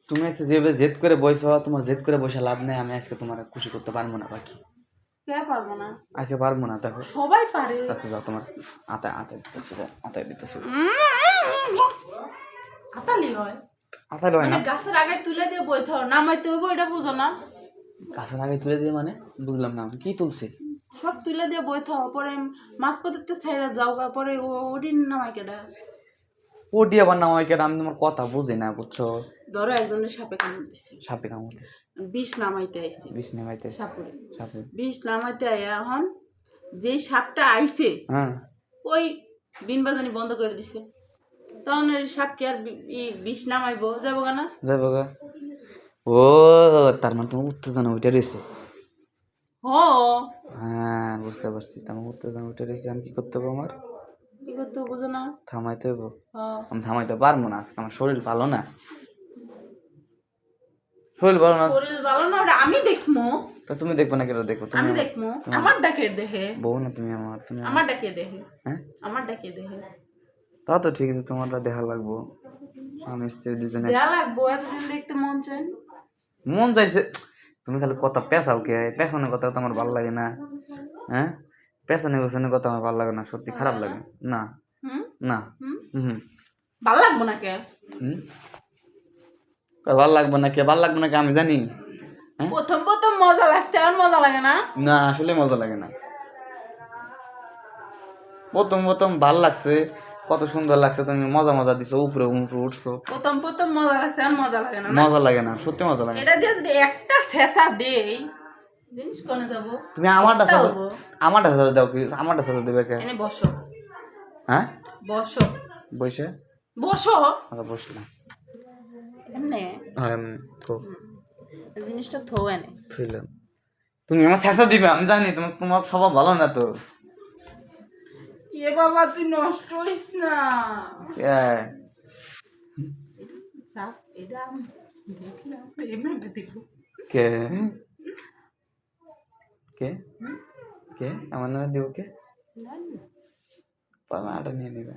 তুমি আজকে যেভাবে জেদ করে বসছো, তোমার জেদ করে বসে লাভ নেই। আমি আজকে তোমার খুশি করতে পারবো না বাকি। কে পারবো না? আজকে পারবো না, দেখো সবাই পারে। আচ্ছা যাও, তোমার আতায় দিতেছি, আতায় দিতেছি। আতালি হয়? আতায় হয় না, মানে গাছের আগে তুলে দিয়ে বইতে হবে, নামাইতে হইব, এটা বুঝো না? গাছের আগে তুলে দিয়ে মানে বুঝলাম না, কি তুলছে? সব তুলে দিয়ে বইতে হবে, পরে মাছ পথে ছেড়ে যাও গা, পরে ওদিন নামাই কেডা? ওটি আবার না হয় কেন? আমি তোমার কথা বুঝি না, বুঝছো? ধরো একজনের সাপে কামড় দিছে, সাপে কামড়তেছে, বিষ নামাইতে আইছে, বিষ নেমাইতে সাপুরে সাপে। বিষ নামাইতে আইয়া এখন যেই সাপটা আইছে হ্যাঁ, ওই বিন বাজানি বন্ধ করে দিছে, তখন ওই সাপকে আর বিষ নামাইবো যাবো না? যাবো গা। ও তার মানে তোমার উত্তেজনা ওইটা রয়েছে। হ, হ্যাঁ বুঝতে পারছি, তোমার উত্তেজনা ওইটা রয়েছে। আমি কি করতে হবে? আমার কি করতে হবে বুঝো না? থামাইতে হইব। হ, আমি থামাইতে পারবো না, আজকে আমার শরীর ভালো না। শরীর ভালো না শরীর ভালো না, ওটা আমি দেখবো। তা তুমি দেখবো না, কেন দেখো? তুমি আমি দেখবো, আমার ডাকে দেহে, বউ না তুমি আমার, তুমি আমার ডাকে দেহে, হ্যাঁ আমার ডাকে দেহে তা তো ঠিক আছে, তোমারটা দেখা লাগবো। স্বামী স্ত্রী দুজনে দেয়া লাগবো, এতদিন দেখতে মন চাই। মন চাইছে। তুমি খালি কথা পেঁচাও, কে পেছনের কথা তো আমার ভালো লাগে না। হ্যাঁ, পেছনে গোছানোর কথা আমার ভালো লাগে না, সত্যি খারাপ লাগে না। হুম না, হুম হুম ভাল লাগবো না কে? হুম ভাল লাগবে না কে? ভাল লাগবে না কে আমি জানি। হ্যাঁ, প্রথম প্রথম মজা লাগছে, এখন মজা লাগে না? না আসলে মজা লাগে না। প্রথম প্রথম ভাল লাগছে, কত সুন্দর লাগছে, তুমি মজা মজা দিছো, উপরে উপরে উঠছো। প্রথম প্রথম মজা লাগছে, এখন মজা লাগে না? মজা লাগে না, সত্যি মজা লাগে না। এটা দিয়ে যদি একটা ছেঁচা দেই, জিনিস কোনে যাবো? তুমি আমারটা একটা সাজা, হবো। আমারটা সাজা দাও, কি আমারটা সাজা দেবে কে? এনে বসো, হ্যাঁ, বসো, বসে বসো, আচ্ছা বসলাম। এমনি হ্যাঁ খুব জিনিসটা থো এনে। থইলাম। তুমি আমার শেষা দিবে আমি জানি, তোমার তোমার স্বভাব ভালো না তো। এ বাবা তুই নষ্ট হইস না। হ্যাঁ, সাপ এটা আমি দেখলাম, এমনি দেখবো। কে কে কে আমার নামে দিব কে? পারবে আটা নিয়ে নিবে,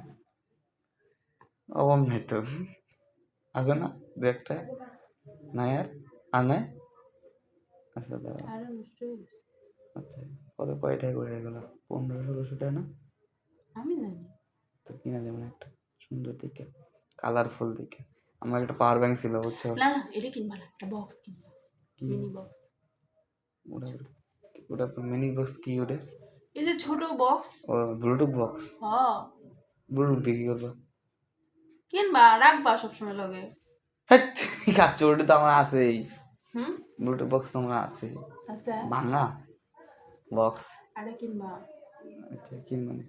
অবম নাই তো, আছে না দু একটা? নাই আর নাই। আচ্ছা দাঁড়া, আরে নষ্ট হয়ে গেছে। আচ্ছা কত কয়টাই করে গেলো? 1500-1600 টাকা না? আমি জানি। তো কিনা দেবেন একটা সুন্দর দিকে, কালারফুল দিকে। আমার একটা পাওয়ার ব্যাংক ছিল, বুঝছো? না না, এটা কিনবা না, একটা বক্স কিনবা, কি মিনি বক্স। ওটা? ওটা মিনি বক্স কি ওটা? এই যে ছোট বক্স। ও ব্লুটুথ বক্স। হ্যাঁ, ব্লুটুথ দিয়ে কি করবো? কিনবা, রাখবা সবসময় লগে। হ্যাঁ খাচ্ছ, ওটা তো আমার আছেই। হুম, ব্লুটুথ বক্স তো আমার আছেই, আছে। ভাঙা বক্স। আরে কিনবা। আচ্ছা কিনবো না।